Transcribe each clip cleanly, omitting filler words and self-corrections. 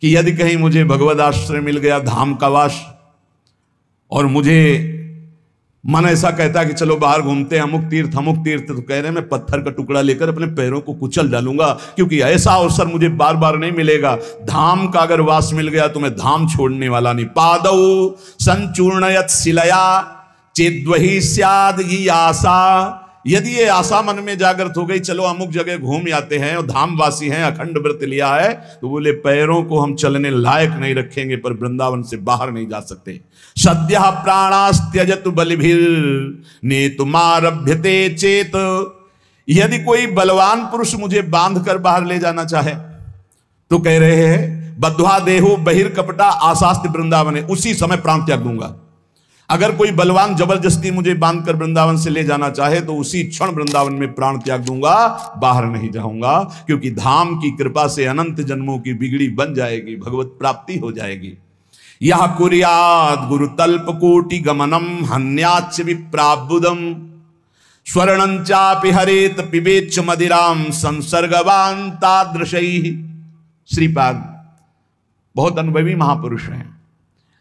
कि यदि कहीं मुझे भगवद आश्रय मिल गया, धाम का वास, और मुझे मन ऐसा कहता है कि चलो बाहर घूमते हैं, अमुक तीर्थ अमुक तीर्थ, तो कह रहे हैं मैं पत्थर का टुकड़ा लेकर अपने पैरों को कुचल डालूंगा, क्योंकि ऐसा अवसर मुझे बार बार नहीं मिलेगा। धाम का अगर वास मिल गया तो मैं धाम छोड़ने वाला नहीं। पादौ संचूर्णयत शिलया चेद्वही स्याद ही आशा। यदि ये आशा मन में जागृत हो गई, चलो अमुक जगह घूम आते हैं और धामवासी हैं, अखंड व्रत लिया है, तो बोले पैरों को हम चलने लायक नहीं रखेंगे, पर वृंदावन से बाहर नहीं जा सकते। सद्य प्राणास्त्यजतु बलिभिर नेतुमारभ्यते चेत। यदि कोई बलवान पुरुष मुझे बांध कर बाहर ले जाना चाहे तो कह रहे हैं बद्ध्वा देहु बहिर्कपटा आशास्ति वृंदावन, उसी समय प्राण त्याग दूंगा। अगर कोई बलवान जबरदस्ती मुझे बांधकर वृंदावन से ले जाना चाहे तो उसी क्षण वृंदावन में प्राण त्याग दूंगा, बाहर नहीं जाऊंगा, क्योंकि धाम की कृपा से अनंत जन्मों की बिगड़ी बन जाएगी, भगवत प्राप्ति हो जाएगी। यह कुर्याद गुरु तल्प कोटि गमनम हन्याच विप्राबुदम स्वर्णं चापि हरेत पिबेच्च मदिराम संसर्गवान तादृशैः। श्रीपाद बहुत अनुभवी महापुरुष हैं।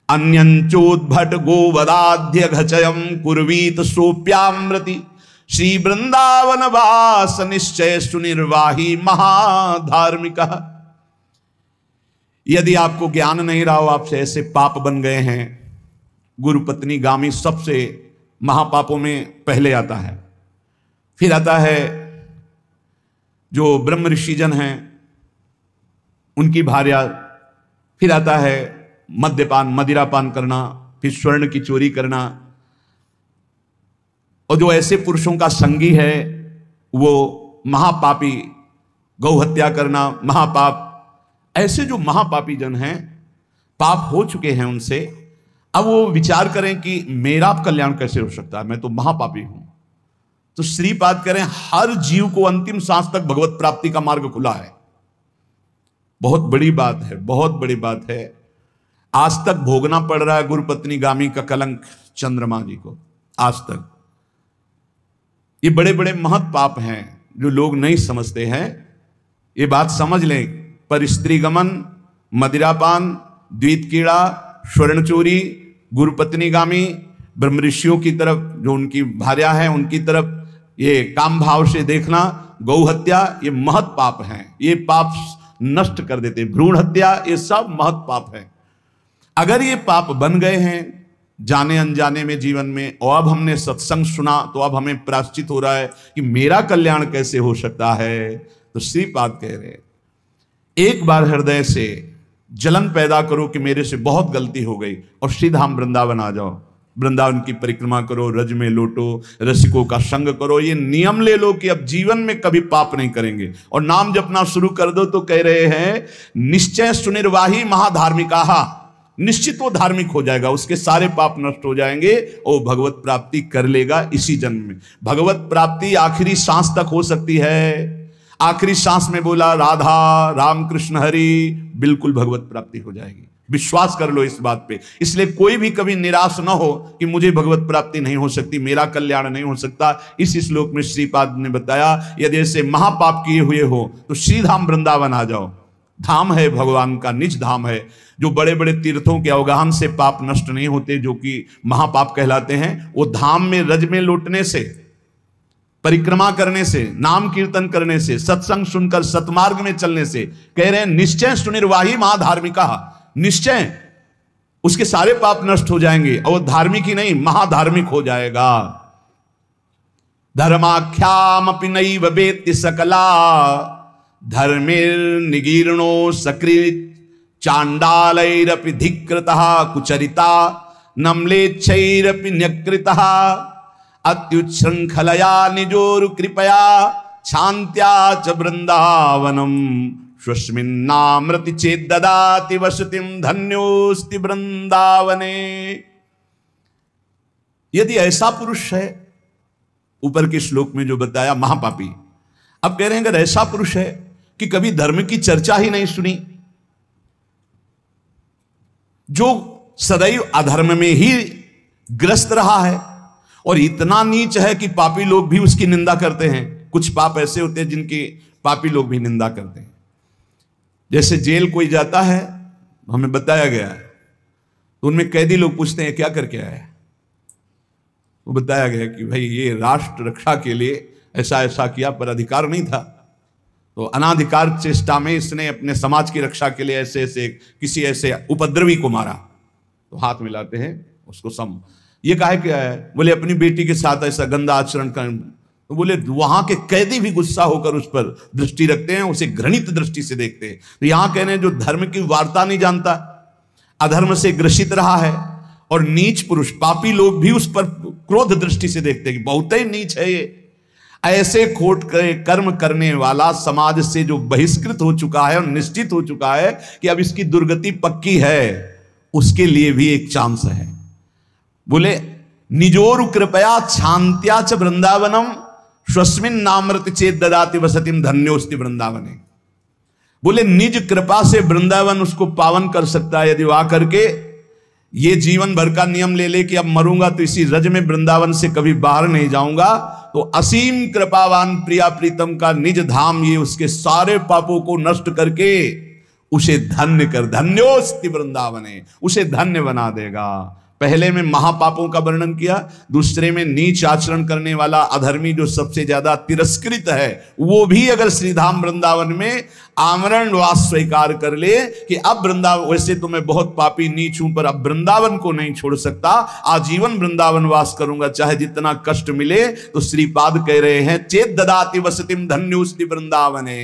अन्यंचोद्भट गोवदाध्य घचयम कुर्वीत सोप्यामृति श्री वृंदावन वास निश्चय सुनिर्वाही महाधार्मिक। यदि आपको ज्ञान नहीं रहा हो, आपसे ऐसे पाप बन गए हैं, गुरुपत्नी गामी सबसे महापापों में पहले आता है, फिर आता है जो ब्रह्म ऋषिजन हैं उनकी भार्या, फिर आता है मद्यपान मदिरापान करना, फिर स्वर्ण की चोरी करना, और जो ऐसे पुरुषों का संगी है वो महापापी, गौ हत्या करना महापाप। ऐसे जो महापापी जन हैं, पाप हो चुके हैं उनसे, अब वो विचार करें कि मेरा कल्याण कैसे हो सकता है, मैं तो महापापी हूं। तो श्रीपाद करें हर जीव को अंतिम सांस तक भगवत प्राप्ति का मार्ग खुला है। बहुत बड़ी बात है, बहुत बड़ी बात है। आज तक भोगना पड़ रहा है गुरुपत्नी गामी का कलंक चंद्रमा जी को, आज तक। ये बड़े बड़े महत पाप हैं जो लोग नहीं समझते हैं, ये बात समझ लें। पर स्त्री गमन, मदिरापान, द्वित कीड़ा, स्वर्ण चोरी, गुरुपत्नी गामी, ब्रह्म ऋषियों की तरफ जो उनकी भार्या है उनकी तरफ ये काम भाव से देखना, गौ हत्या, ये महत पाप हैं। ये पाप नष्ट कर देते। भ्रूण हत्या, ये सब महत पाप है। अगर ये पाप बन गए हैं जाने अनजाने में जीवन में, और अब हमने सत्संग सुना तो अब हमें प्रायश्चित हो रहा है कि मेरा कल्याण कैसे हो सकता है, तो श्रीपाद कह रहे हैं एक बार हृदय से जलन पैदा करो कि मेरे से बहुत गलती हो गई, और सीधा हम वृंदावन आ जाओ, वृंदावन की परिक्रमा करो, रज में लोटो, रसिकों का संग करो। ये नियम ले लो कि अब जीवन में कभी पाप नहीं करेंगे, और नाम जपना शुरू कर दो। तो कह रहे हैं निश्चय सुनिर्वाही महाधार्मिकाहा, निश्चित वो धार्मिक हो जाएगा, उसके सारे पाप नष्ट हो जाएंगे और भगवत प्राप्ति कर लेगा इसी जन्म में। भगवत प्राप्ति आखिरी सांस तक हो सकती है। आखिरी सांस में बोला राधा राम कृष्ण हरि, बिल्कुल भगवत प्राप्ति हो जाएगी। विश्वास कर लो इस बात पे। इसलिए कोई भी कभी निराश ना हो कि मुझे भगवत प्राप्ति नहीं हो सकती, मेरा कल्याण नहीं हो सकता। इस श्लोक में श्रीपाद ने बताया यदि ऐसे महापाप किए हुए हो तो श्रीधाम वृंदावन आ जाओ। धाम है भगवान का, निज धाम है। जो बड़े बड़े तीर्थों के अवगाहन से पाप नष्ट नहीं होते, जो कि महापाप कहलाते हैं, वो धाम में रज में लौटने से, परिक्रमा करने से, नाम कीर्तन करने से, सत्संग सुनकर सतमार्ग में चलने से। कह रहे हैं निश्चय सुनिर्वाही महाधार्मिका, निश्चय उसके सारे पाप नष्ट हो जाएंगे और धार्मिक ही नहीं महाधार्मिक हो जाएगा। धर्माख्यामपि नैव वेत्ति सकला धर्मिर्निगीर्णो सकृत चांडालैरपि धिकृतः कुचरिता नम्लेच्छैरपि न्यकृतः अत्युच्छृंखलया निजोरु कृपया शान्त्या च वृंदावनम स्वस्मिन्नामृति चेत् ददाति वसतिं धन्योस्ति वृंदावने। यदि ऐसा पुरुष है, ऊपर के श्लोक में जो बताया महापापी, अब कह रहे हैं अगर ऐसा पुरुष है कि कभी धर्म की चर्चा ही नहीं सुनी, जो सदैव अधर्म में ही ग्रस्त रहा है और इतना नीच है कि पापी लोग भी उसकी निंदा करते हैं। कुछ पाप ऐसे होते हैं जिनकी पापी लोग भी निंदा करते हैं। जैसे जेल कोई जाता है हमें बताया गया है। तो उनमें कैदी लोग पूछते हैं क्या करके आए, वो बताया गया कि भाई ये राष्ट्र रक्षा के लिए ऐसा ऐसा किया, पर अधिकार नहीं था, तो अनाधिकार चेष्टा में इसने अपने समाज की रक्षा के लिए ऐसे ऐसे किसी ऐसे उपद्रवी को मारा। तो हाथ मिलाते हैं उसको ये काहे क्या है, बोले अपनी बेटी के साथ ऐसा गंदा आचरण कर। तो बोले वहां के कैदी भी गुस्सा होकर उस पर दृष्टि रखते हैं, उसे घृणित दृष्टि से देखते हैं। तो यहां कह रहे हैं जो धर्म की वार्ता नहीं जानता, अधर्म से ग्रसित रहा है, और नीच पुरुष पापी लोग भी उस पर क्रोध दृष्टि से देखते हैं कि बहुत ही नीच है ये। ऐसे खोट कर्म करने वाला समाज से जो बहिष्कृत हो चुका है और निश्चित हो चुका है कि अब इसकी दुर्गति पक्की है, उसके लिए भी एक चांस है। बोले निजोरु कृपया शांत्या च वृंदावनम स्वस्मिन नामृत चेत ददाति वसतिम धन्योस्ति वृंदावने। बोले निज कृपा से वृंदावन उसको पावन कर सकता है यदि वह करके ये जीवन भर का नियम ले ले कि अब मरूंगा तो इसी रज में वृंदावन से कभी बाहर नहीं जाऊंगा, तो असीम कृपावान प्रिया प्रीतम का निज धाम ये उसके सारे पापों को नष्ट करके उसे धन्य कर, धन्योस्ति वृंदावने, उसे धन्य बना देगा। पहले में महापापों का वर्णन किया, दूसरे में नीच आचरण करने वाला अधर्मी जो सबसे ज्यादा तिरस्कृत है, वो भी अगर श्रीधाम वृंदावन में आमरण वास स्वीकार कर ले कि अब वृंदावन, वैसे तो मैं बहुत पापी नीच हूं पर अब वृंदावन को नहीं छोड़ सकता, आजीवन वृंदावन वास करूंगा चाहे जितना कष्ट मिले, तो श्रीपाद कह रहे हैं चेत ददाति वसतिम धन्योस्ति वृंदावने।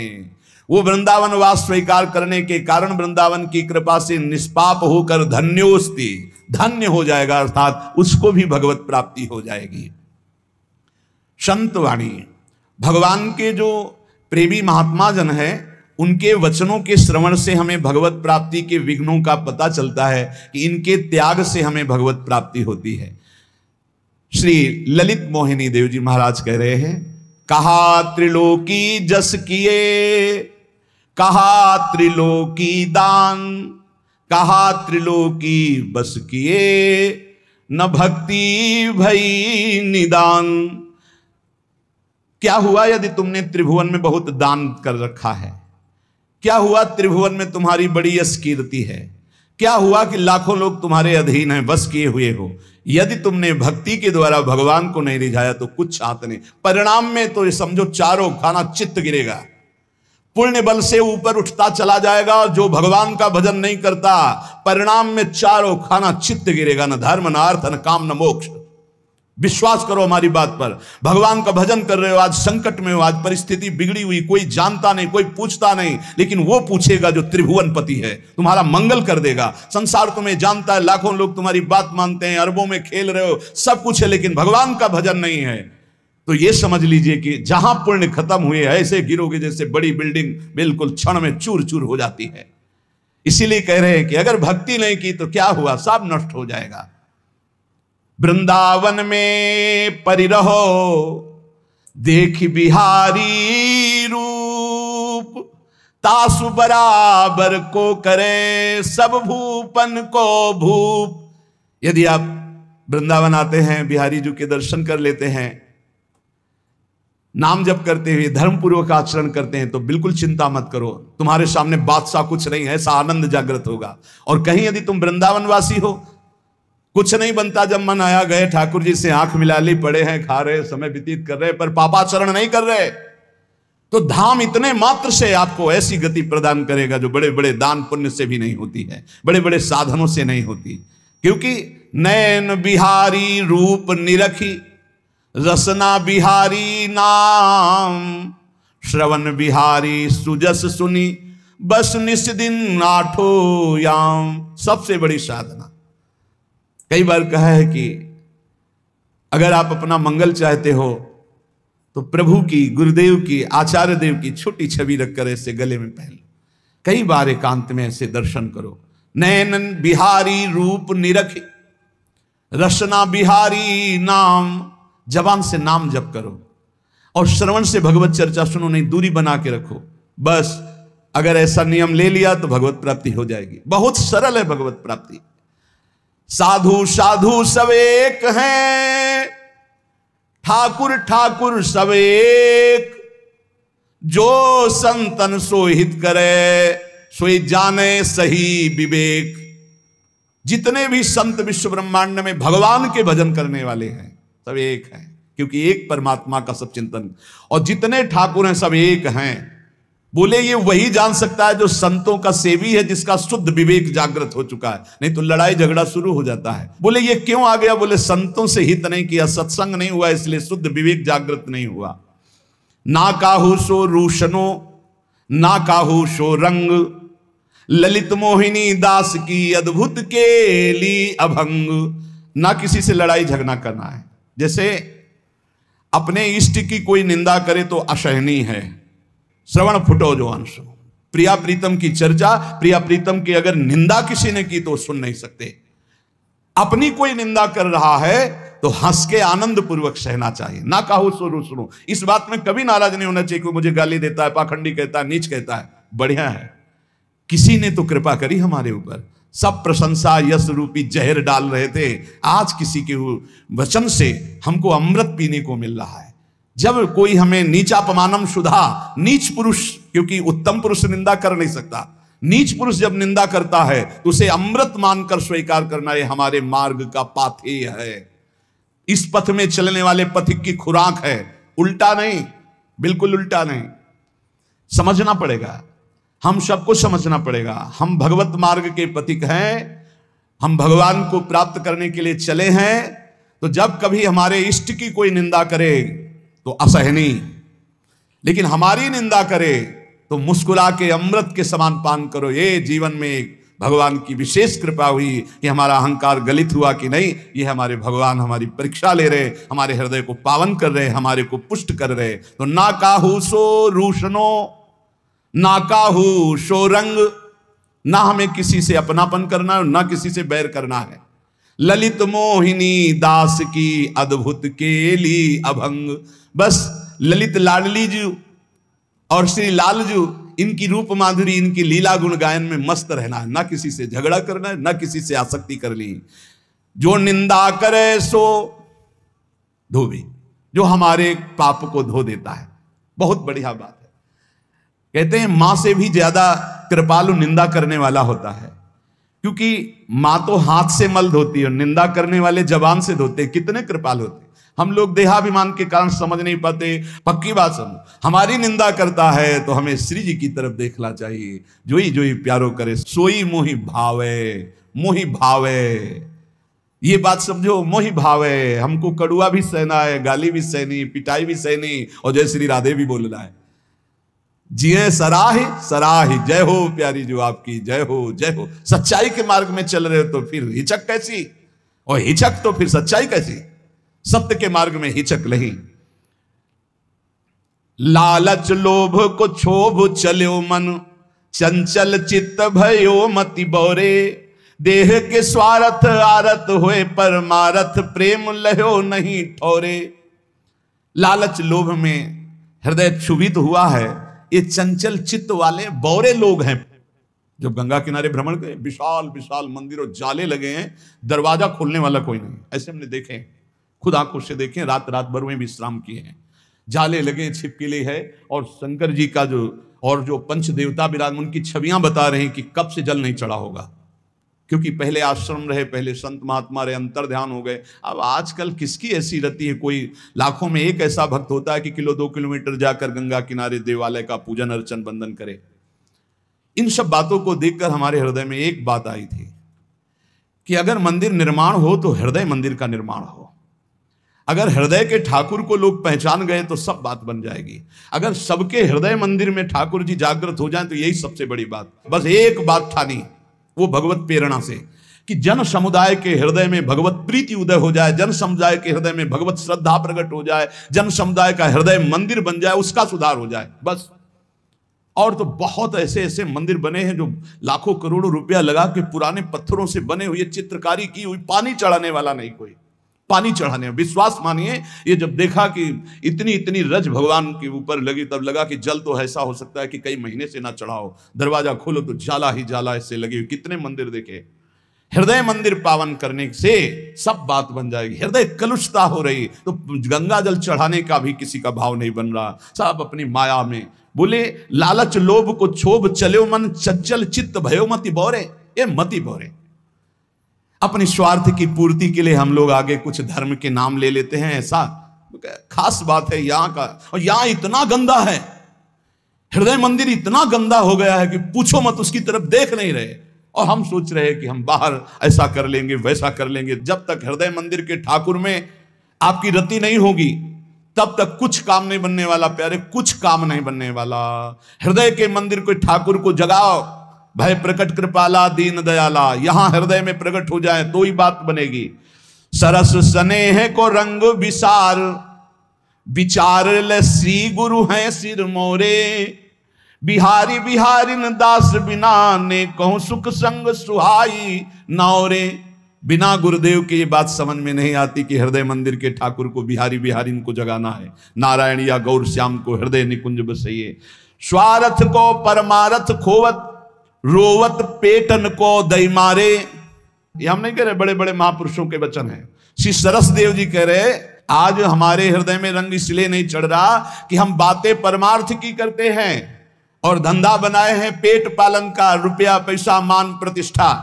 वो वृंदावन वास स्वीकार करने के कारण वृंदावन की कृपा से निष्पाप होकर धन्योस्ति, धन्य हो जाएगा, अर्थात उसको भी भगवत प्राप्ति हो जाएगी। संतवाणी, भगवान के जो प्रेमी महात्मा जन हैं उनके वचनों के श्रवण से हमें भगवत प्राप्ति के विघ्नों का पता चलता है कि इनके त्याग से हमें भगवत प्राप्ति होती है। श्री ललित मोहिनी देव जी महाराज कह रहे हैं, कहा त्रिलोकी जस किए, कहा त्रिलोकी दान, कहा त्रिलोकी बस किए, न भक्ति भई निदान। क्या हुआ यदि तुमने त्रिभुवन में बहुत दान कर रखा है, क्या हुआ त्रिभुवन में तुम्हारी बड़ी यश कीर्ति है, क्या हुआ कि लाखों लोग तुम्हारे अधीन हैं, बस किए हुए हो, यदि तुमने भक्ति के द्वारा भगवान को नहीं रिझाया तो कुछ छात नहीं। परिणाम में तो ये समझो चारों खाना चित्त गिरेगा, पुण्य बल से ऊपर उठता चला जाएगा, और जो भगवान का भजन नहीं करता परिणाम में चारों खाना चित्त गिरेगा, न धर्म न अर्थ न काम न मोक्ष। विश्वास करो हमारी बात पर, भगवान का भजन कर रहे हो, आज संकट में हो, आज परिस्थिति बिगड़ी हुई, कोई जानता नहीं, कोई पूछता नहीं, लेकिन वो पूछेगा जो त्रिभुवन पति है, तुम्हारा मंगल कर देगा। संसार तुम्हें जानता है, लाखों लोग तुम्हारी बात मानते हैं, अरबों में खेल रहे हो, सब कुछ है, लेकिन भगवान का भजन नहीं है, तो ये समझ लीजिए कि जहां पुण्य खत्म हुए ऐसे गिरोगे जैसे बड़ी बिल्डिंग बिल्कुल क्षण में चूर चूर हो जाती है। इसीलिए कह रहे हैं कि अगर भक्ति नहीं की तो क्या हुआ, सब नष्ट हो जाएगा। वृंदावन में परिरहो देख बिहारी रूप, तासु बराबर को करे सब भूपन को भूप। यदि आप वृंदावन आते हैं, बिहारी जी के दर्शन कर लेते हैं, नाम जप करते हुए धर्मपूर्वक आचरण करते हैं, तो बिल्कुल चिंता मत करो, तुम्हारे सामने बादशाह कुछ नहीं है, ऐसा आनंद जागृत होगा। और कहीं यदि तुम वृंदावनवासी हो, कुछ नहीं बनता, जब मन आया गए ठाकुर जी से आंख मिला ली, पड़े हैं, खा रहे, समय व्यतीत कर रहे, पर पापाचरण नहीं कर रहे, तो धाम इतने मात्र से आपको ऐसी गति प्रदान करेगा जो बड़े बड़े दान पुण्य से भी नहीं होती है, बड़े बड़े साधनों से नहीं होती। क्योंकि नयन बिहारी रूप निरखी, रसना बिहारी नाम, श्रवण बिहारी सुजस सुनी, बस निस दिन आठो याम। सबसे बड़ी साधना, कई बार कहा है कि अगर आप अपना मंगल चाहते हो तो प्रभु की, गुरुदेव की, आचार्य देव की छोटी छवि रखकर ऐसे गले में पहन लो, कई बार एकांत में ऐसे दर्शन करो। नयन बिहारी रूप निरखी, रसना बिहारी नाम, जबान से नाम जप करो, और श्रवण से भगवत चर्चा सुनो, नहीं दूरी बना के रखो। बस अगर ऐसा नियम ले लिया तो भगवत प्राप्ति हो जाएगी। बहुत सरल है भगवत प्राप्ति। साधु साधु सब एक हैं, ठाकुर ठाकुर सब एक, जो संतन सोहित करे सोई जाने सही विवेक। जितने भी संत विश्व ब्रह्मांड में भगवान के भजन करने वाले हैं सब एक हैं, क्योंकि एक परमात्मा का सब चिंतन। और जितने ठाकुर हैं सब एक हैं। बोले ये वही जान सकता है जो संतों का सेवी है, जिसका शुद्ध विवेक जागृत हो चुका है, नहीं तो लड़ाई झगड़ा शुरू हो जाता है। बोले ये क्यों आ गया? बोले संतों से हित नहीं किया, सत्संग नहीं हुआ, इसलिए शुद्ध विवेक जागृत नहीं हुआ। ना काहू सो रूशनो ना काहू सो रंग, ललित मोहिनी दास की अद्भुत केली अभंग। ना किसी से लड़ाई झगड़ा करना है। जैसे अपने इष्ट की कोई निंदा करे तो असहनीय है। श्रवण फुटो जो अंश। प्रिया प्रीतम की चर्चा, प्रिया प्रीतम की अगर निंदा किसी ने की तो सुन नहीं सकते। अपनी कोई निंदा कर रहा है तो हंस के आनंद पूर्वक सहना चाहिए। ना काहू सो रूसनो, इस बात में कभी नाराज नहीं होना चाहिए कि मुझे गाली देता है, पाखंडी कहता है, नीच कहता है। बढ़िया है, किसी ने तो कृपा करी हमारे ऊपर। सब प्रशंसा यश रूपी जहर डाल रहे थे, आज किसी के वचन से हमको अमृत पीने को मिल रहा है। जब कोई हमें नीचापमानम शुधा, नीच पुरुष, क्योंकि उत्तम पुरुष निंदा कर नहीं सकता, नीच पुरुष जब निंदा करता है तो उसे अमृत मानकर स्वीकार करना, ये हमारे मार्ग का पाथेय है। इस पथ में चलने वाले पथिक की खुराक है, उल्टा नहीं, बिल्कुल उल्टा नहीं। समझना पड़ेगा, हम सबको समझना पड़ेगा। हम भगवत मार्ग के पथिक हैं, हम भगवान को प्राप्त करने के लिए चले हैं। तो जब कभी हमारे इष्ट की कोई निंदा करे तो असहनीय, लेकिन हमारी निंदा करे तो मुस्कुरा के अमृत के समान पान करो। ये जीवन में भगवान की विशेष कृपा हुई कि हमारा अहंकार गलित हुआ कि नहीं, ये हमारे भगवान हमारी परीक्षा ले रहे, हमारे हृदय को पावन कर रहे, हमारे को पुष्ट कर रहे। तो ना काहू सो रूषनो ना काहू सो रंग, ना हमें किसी से अपनापन करना है, ना किसी से बैर करना है। ललित मोहिनी दास की अद्भुत केली अभंग, बस ललित लाडली जी और श्री लाल जी, इनकी रूप माधुरी, इनकी लीला गुण गायन में मस्त रहना है, ना किसी से झगड़ा करना है, ना किसी से आसक्ति करनी। जो निंदा करे सो धोबी, जो हमारे पाप को धो देता है। बहुत बढ़िया बात है। कहते हैं मां से भी ज्यादा कृपालु निंदा करने वाला होता है, क्योंकि मां तो हाथ से मल धोती है, निंदा करने वाले जबान से धोते हैं। कितने कृपालु होते हैं। हम लोग देहाभिमान के कारण समझ नहीं पाते। पक्की बात समझो, हमारी निंदा करता है तो हमें श्री जी की तरफ देखना चाहिए। जोई प्यारो करे सोई मोहि भावे, मोहि भावे, ये बात समझो, मोहि भावे। हमको कड़ुआ भी सहना है, गाली भी सहनी, पिटाई भी सहनी, और जय श्री राधे भी बोलना है। जिये सराही सराही, जय हो प्यारी जो आपकी, जय हो जय हो। सच्चाई के मार्ग में चल रहे हो तो फिर हिचक कैसी, और हिचक तो फिर सच्चाई कैसी। सत्य के मार्ग में हिचक नहीं। लालच लोभ को क्षोभ चलो मन, चंचल चित्त भयो मति बौरे। देह के स्वार्थ आरत हुए परमारथ, प्रेम लहो नहीं ठोरे। लालच लोभ में हृदय क्षुभित हुआ है, ये चंचल चित्त वाले बौरे लोग हैं। जब गंगा किनारे भ्रमण करें, विशाल विशाल मंदिर और जाले लगे हैं, दरवाजा खोलने वाला कोई नहीं। ऐसे हमने देखे, खुद आंखों से देखे, रात रात भर में विश्राम किए हैं। जाले लगे, छिपकली है, और शंकर जी का जो पंच देवता विराजमान, उनकी छवियां बता रहे हैं कि कब से जल नहीं चढ़ा होगा। क्योंकि पहले आश्रम रहे, पहले संत महात्मा रहे, अंतर ध्यान हो गए। अब आजकल किसकी ऐसी रति है, कोई लाखों में एक ऐसा भक्त होता है कि 2 किलोमीटर जाकर गंगा किनारे देवालय का पूजन अर्चन बंदन करे। इन सब बातों को देखकर हमारे हृदय में एक बात आई थी कि अगर मंदिर निर्माण हो तो हृदय मंदिर का निर्माण हो। अगर हृदय के ठाकुर को लोग पहचान गए तो सब बात बन जाएगी। अगर सबके हृदय मंदिर में ठाकुर जी जागृत हो जाएं तो यही सबसे बड़ी बात। बस एक बात ठानी, वो भगवत प्रेरणा से, कि जन समुदाय के हृदय में भगवत प्रीति उदय हो जाए, जन समुदाय के हृदय में भगवत श्रद्धा प्रकट हो जाए, जन समुदाय का हृदय मंदिर बन जाए, उसका सुधार हो जाए, बस। और तो बहुत ऐसे ऐसे मंदिर बने हैं जो लाखों करोड़ों रुपया लगा के पुराने पत्थरों से बने हुए, चित्रकारी की हुई, पानी चढ़ाने वाला नहीं कोई, पानी चढ़ाने। विश्वास मानिए, ये जब देखा कि इतनी इतनी रज भगवान के ऊपर लगी, तब लगा कि जल तो ऐसा हो सकता है कि कई महीने से ना चढ़ाओ। दरवाजा खोलो तो जाला ही जाला ऐसे लगे हुए। कितने मंदिर देखे, हृदय मंदिर पावन करने से सब बात बन जाएगी। हृदय कलुषता हो रही तो गंगा जल चढ़ाने का भी किसी का भाव नहीं बन रहा, सब अपनी माया में। बोले लालच लोभ को क्षोभ चलो मन चंचल चित्त भयो मति बोरे, ये मति बोरे। अपनी स्वार्थ की पूर्ति के लिए हम लोग आगे कुछ धर्म के नाम ले लेते हैं, ऐसा खास बात है यहाँ का। और यहाँ इतना गंदा है, हृदय मंदिर इतना गंदा हो गया है कि पूछो मत, उसकी तरफ देख नहीं रहे। और हम सोच रहे हैं कि हम बाहर ऐसा कर लेंगे वैसा कर लेंगे। जब तक हृदय मंदिर के ठाकुर में आपकी रति नहीं होगी तब तक कुछ काम नहीं बनने वाला प्यारे, कुछ काम नहीं बनने वाला। हृदय के मंदिर को ठाकुर को जगाओ, भय प्रकट कृपाला दीन दयाला, यहां हृदय में प्रकट हो जाए तो ही बात बनेगी। सरस स्नेह को रंग विसार विचार ल श्री गुरु हैं सिर मोरे, बिहारी बिहारिन दास बिना ने कहूं सुख संग सुहाई नौरे। बिना गुरुदेव के ये बात समझ में नहीं आती कि हृदय मंदिर के ठाकुर को बिहारी बिहारिन को जगाना है, नारायण या गौर श्याम को हृदय निकुंज बसइए। स्वार्थ को परमारथ खोवत रोवत पेटन को दई मारे। ये हम नहीं कह रहे, बड़े बड़े महापुरुषों के वचन हैं। श्री सरस देव जी कह रहे आज हमारे हृदय में रंग इसलिए नहीं चढ़ रहा कि हम बातें परमार्थ की करते हैं और धंधा बनाए हैं पेट पालन का, रुपया पैसा मान प्रतिष्ठा।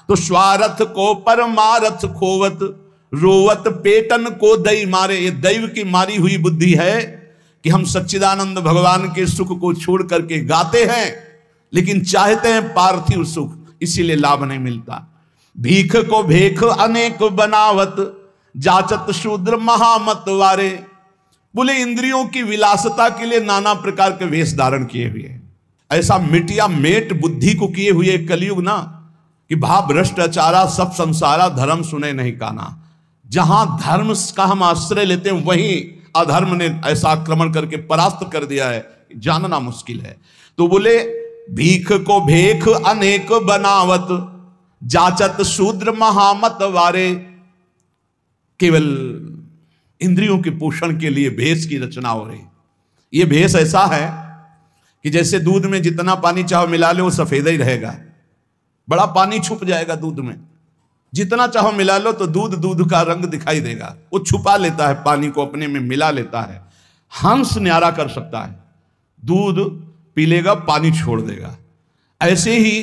तो स्वार्थ को परमारथ खोवत रोवत पेटन को दई मारे। ये दैव की मारी हुई बुद्धि है कि हम सच्चिदानंद भगवान के सुख को छोड़ करके गाते हैं लेकिन चाहते हैं पार्थिव सुख, इसीलिए लाभ नहीं मिलता। भीख को भेख अनेक बनावत जाचत शूद्र महामत वारे। बोले इंद्रियों की विलासता के लिए नाना प्रकार के वेश धारण किए हुए हैं। ऐसा मिटिया मेट बुद्धि को किए हुए कलयुग ना कि भाव भ्रष्टाचारा सब संसारा धर्म सुने नहीं काना। जहां धर्म का हम आश्रय लेते हैं वहीं अधर्म ने ऐसा आक्रमण करके परास्त कर दिया है, जानना मुश्किल है। तो बोले भीख को भेख अनेक बनावत जाचत शूद्र महामत वारे। केवल इंद्रियों के पोषण के लिए भेष की रचना हो रही। ये भेष ऐसा है कि जैसे दूध में जितना पानी चाहो मिला लो वो सफेद ही रहेगा, बड़ा पानी छुप जाएगा दूध में। जितना चाहो मिला लो तो दूध का रंग दिखाई देगा, वो छुपा लेता है पानी को, अपने में मिला लेता है। हंस न्यारा कर सकता है, दूध पी लेगा पानी छोड़ देगा। ऐसे ही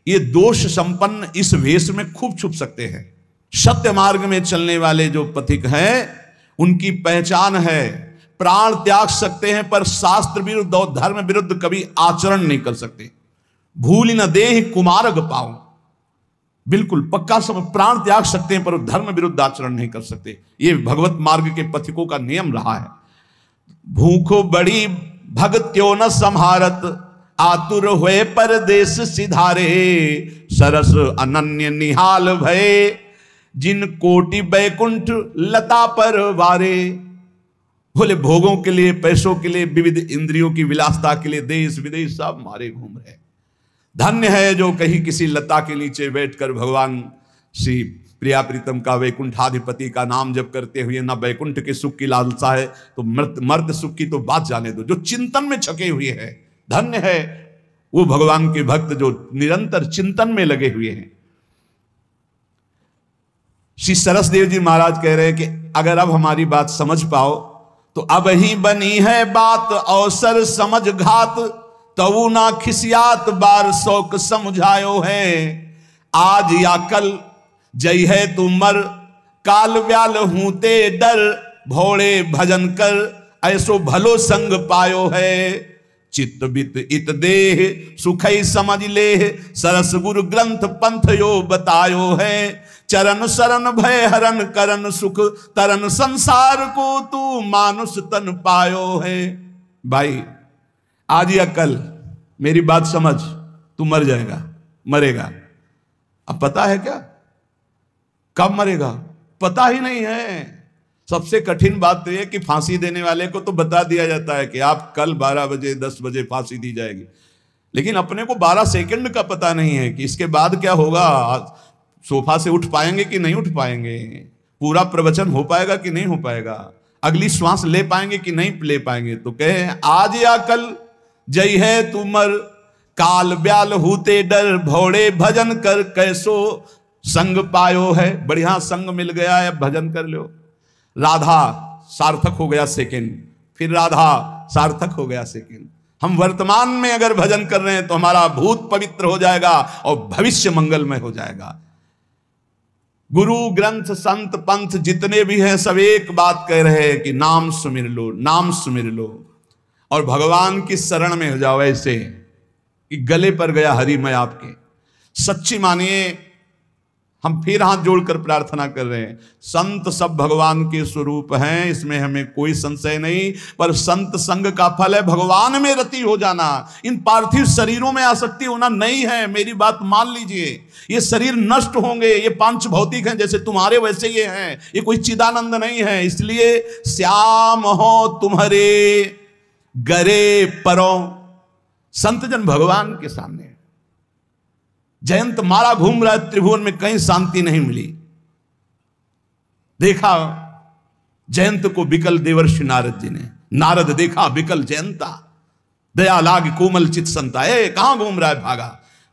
ये दोष संपन्न इस वेश में खूब छुप सकते हैं। सत्य मार्ग में चलने वाले जो पथिक हैं उनकी पहचान है प्राण त्याग सकते हैं पर शास्त्र विरुद्ध और धर्म विरुद्ध कभी आचरण नहीं कर सकते। भूल न देहि कुमार्ग पाऊं, बिल्कुल पक्का सब प्राण त्याग सकते हैं पर धर्म विरुद्ध आचरण नहीं कर सकते। ये भगवत मार्ग के पथिकों का नियम रहा है। भूखो बड़ी भगत्यो न संहारत आतुर हुए परदेश सिधारे। सरस अनन्य निहाल भय जिन कोटि बैकुंठ लता पर वारे। बोले भोगों के लिए पैसों के लिए विविध इंद्रियों की विलासता के लिए देश विदेश सब मारे घूम रहे। धन्य है जो कहीं किसी लता के नीचे बैठकर भगवान श्री प्रिया प्रीतम का वैकुंठाधिपति का नाम जप करते हुए ना वैकुंठ के सुख की लालसा है तो मर्द सुख की तो बात जाने दो, जो चिंतन में छके हुए हैं। धन्य है वो भगवान के भक्त जो निरंतर चिंतन में लगे हुए हैं। श्री सरसदेव जी महाराज कह रहे हैं कि अगर अब हमारी बात समझ पाओ तो अब ही बनी है बात अवसर समझ घात। तऊ ना खिसियात बार शौक समझायो है। आज या कल जय है तू मर काल व्याल हूते डर। भोड़े भजन कर ऐसो भलो संग पायो है। चित्त बित इत देह सुखई समझ ले। सरस गुरु ग्रंथ पंथ यो बतायो है। चरण शरण भय हरण करन सुख तरन संसार को तू मानुष तन पायो है। भाई आज या कल मेरी बात समझ, तू मर जाएगा, मरेगा। अब पता है क्या कब मरेगा? पता ही नहीं है। सबसे कठिन बात तो यह कि फांसी देने वाले को तो बता दिया जाता है कि आप कल 12 बजे 10 बजे फांसी दी जाएगी, लेकिन अपने को 12 सेकंड का पता नहीं है कि इसके बाद क्या होगा। सोफा से उठ पाएंगे कि नहीं उठ पाएंगे, पूरा प्रवचन हो पाएगा कि नहीं हो पाएगा, अगली श्वास ले पाएंगे कि नहीं ले पाएंगे। तो कहे आज या कल जय है तू मर काल ब्याल हूते डर। भोड़े भजन कर कैसो संग पायो है, बढ़िया संग मिल गया है, अब भजन कर लो। राधा सार्थक हो गया सेकंड, फिर राधा सार्थक हो गया सेकंड। हम वर्तमान में अगर भजन कर रहे हैं तो हमारा भूत पवित्र हो जाएगा और भविष्य मंगलमय हो जाएगा। गुरु ग्रंथ संत पंथ जितने भी हैं सब एक बात कह रहे हैं कि नाम सुमिर लो, नाम सुमिर लो और भगवान की शरण में हो जाओ, ऐसे कि गले पर गया हरि मैं आपके। सच्ची मानिए, हम फिर हाथ जोड़कर प्रार्थना कर रहे हैं। संत सब भगवान के स्वरूप हैं, इसमें हमें कोई संशय नहीं, पर संत संग का फल है भगवान में रति हो जाना। इन पार्थिव शरीरों में आसक्ति होना नहीं है, मेरी बात मान लीजिए। ये शरीर नष्ट होंगे, ये पांच भौतिक हैं, जैसे तुम्हारे वैसे ये हैं, ये कोई चिदानंद नहीं है। इसलिए श्याम हो तुम्हारे गरे परो, संत जन भगवान के सामने। जयंत मारा घूम रहा है त्रिभुवन में, कहीं शांति नहीं मिली। देखा जयंत को बिकल देवर्षि नारद जी ने, नारद देखा बिकल जयंता, दया लाग कोमल चित संता। कहां घूम रहा है, भागा,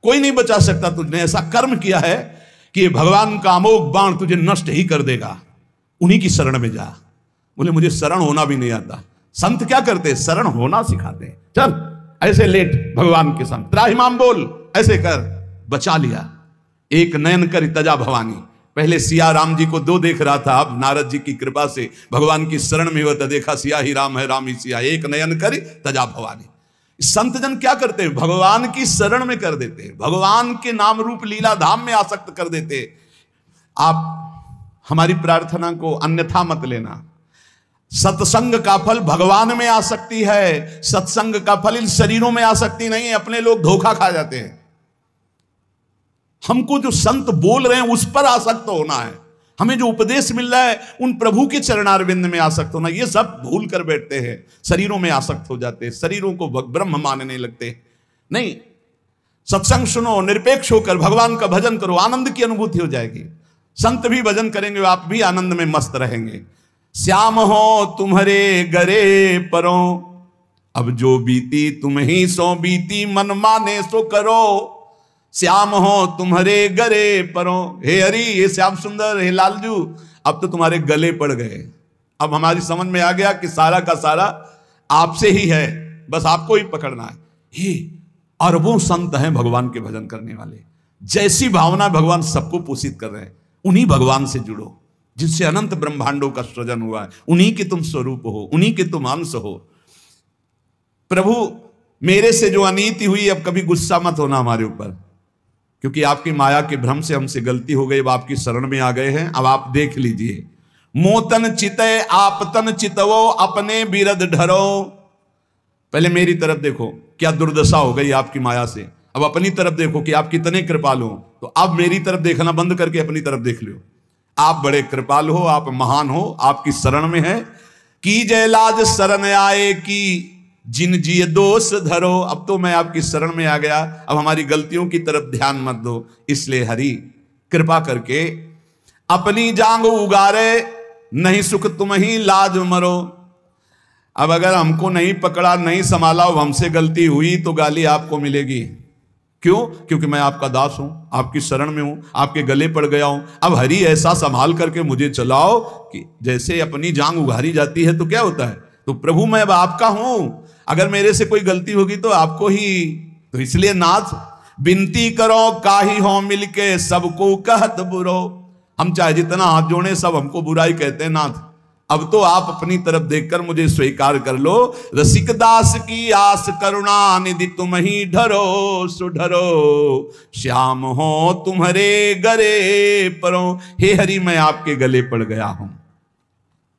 कोई नहीं बचा सकता। तुझने ऐसा कर्म किया है कि भगवान का अमोघ बाण तुझे नष्ट ही कर देगा, उन्हीं की शरण में जा। बोले मुझे शरण होना भी नहीं आता। संत क्या करते, शरण होना सिखाते। चल ऐसे लेट भगवान के सामने, त्राहिमाम बोल, ऐसे कर, बचा लिया। एक नयन कर तजा भवानी, पहले सिया राम जी को दो देख रहा था, अब नारद जी की कृपा से भगवान की शरण में हुआ, देखा सिया ही राम है, राम ही सिया, एक नयन कर तजा भवानी। संत जन क्या करते हैं, भगवान की शरण में कर देते, भगवान के नाम रूप लीला धाम में आसक्त कर देते। आप हमारी प्रार्थना को अन्यथा मत लेना। सत्संग का फल भगवान में आसक्ति है, सत्संग का फल इन शरीरों में आसक्ति नहीं है। अपने लोग धोखा खा जाते हैं। हमको जो संत बोल रहे हैं उस पर आसक्त होना है, हमें जो उपदेश मिल रहा है उन प्रभु के चरणारविंद में आसक्त होना। ये सब भूल कर बैठते हैं, शरीरों में आसक्त हो जाते हैं, शरीरों को ब्रह्म मानने लगते हैं। नहीं, सत्संग सुनो, निरपेक्ष होकर भगवान का भजन करो, आनंद की अनुभूति हो जाएगी। संत भी भजन करेंगे, आप भी आनंद में मस्त रहेंगे। श्याम हो तुम्हारे गरे परो, अब जो बीती तुम ही सो बीती, मन माने सो करो। श्याम हो तुम्हारे गरे परो, हे हरि, हे श्याम सुंदर, हे लालजू, अब तो तुम्हारे गले पड़ गए। अब हमारी समझ में आ गया कि सारा का सारा आपसे ही है, बस आपको ही पकड़ना है। हे अरबों संत हैं भगवान के भजन करने वाले, जैसी भावना भगवान सबको पोषित कर रहे हैं। उन्हीं भगवान से जुड़ो जिससे अनंत ब्रह्मांडों का सृजन हुआ है, उन्हीं के तुम स्वरूप हो, उन्हीं के तुम अंश हो। प्रभु मेरे से जो अनीति हुई, अब कभी गुस्सा मत होना हमारे ऊपर, क्योंकि आपकी माया के भ्रम से हमसे गलती हो गई। अब आपकी शरण में आ गए हैं, अब आप देख लीजिए। मोतन चितय आपतन चितवो, अपने बिरद ढरो। पहले मेरी तरफ देखो, क्या दुर्दशा हो गई आपकी माया से। अब अपनी तरफ देखो कि आप कितने कृपालु हो। तो अब मेरी तरफ देखना बंद करके अपनी तरफ देख लो। आप बड़े कृपालु हो, आप महान हो, आपकी शरण में है। की जय लाज शरण आए की जिन जी दोष धरो। अब तो मैं आपकी शरण में आ गया, अब हमारी गलतियों की तरफ ध्यान मत दो। इसलिए हरि कृपा करके अपनी जांग उगारे, नहीं सुख तुम ही लाज मरो। अब अगर हमको नहीं पकड़ा, नहीं संभाला, हमसे गलती हुई तो गाली आपको मिलेगी। क्यों? क्योंकि मैं आपका दास हूं, आपकी शरण में हूं, आपके गले पड़ गया हूं। अब हरि ऐसा संभाल करके मुझे चलाओ कि जैसे अपनी जांग उघारी जाती है तो क्या होता है, तो प्रभु मैं अब आपका हूं, अगर मेरे से कोई गलती होगी तो आपको ही। तो इसलिए नाथ विनती करो काहि हो मिलके, सबको कहत बुरो। हम चाहे जितना हाथ जोड़े सब हमको बुराई कहते हैं नाथ। अब तो आप अपनी तरफ देखकर मुझे स्वीकार कर लो। रसिक दास की आस करुणा निधि तुम ही ढरो सुढरो, श्याम हो तुम्हारे गरे परो। हे हरि मैं आपके गले पड़ गया हूं।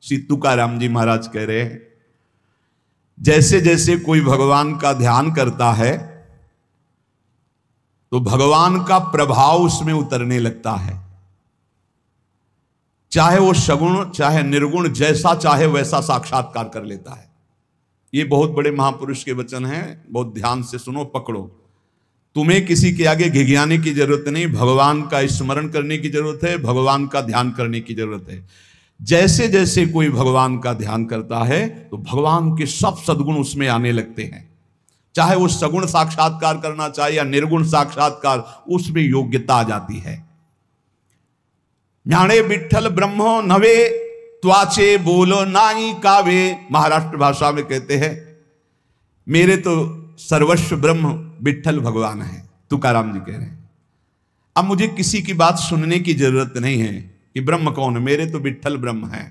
श्री तुकाराम जी महाराज कह रहे हैं, जैसे जैसे कोई भगवान का ध्यान करता है तो भगवान का प्रभाव उसमें उतरने लगता है। चाहे वो सगुण चाहे निर्गुण, जैसा चाहे वैसा साक्षात्कार कर लेता है। ये बहुत बड़े महापुरुष के वचन हैं, बहुत ध्यान से सुनो, पकड़ो। तुम्हें किसी के आगे घिघियाने की जरूरत नहीं, भगवान का स्मरण करने की जरूरत है, भगवान का ध्यान करने की जरूरत है। जैसे जैसे कोई भगवान का ध्यान करता है तो भगवान के सब सद्गुण उसमें आने लगते हैं। चाहे वो सगुण साक्षात्कार करना चाहे या निर्गुण साक्षात्कार, उसमें योग्यता आ जाती है। जाने विठल ब्रह्मो नवे त्वाचे बोलो नाई कावे। महाराष्ट्र भाषा में कहते हैं मेरे तो सर्वस्व ब्रह्म विठल भगवान है, तुकाराम जी कह रहे हैं। अब मुझे किसी की बात सुनने की जरूरत नहीं है कि ब्रह्म कौन है, मेरे तो विठल ब्रह्म है।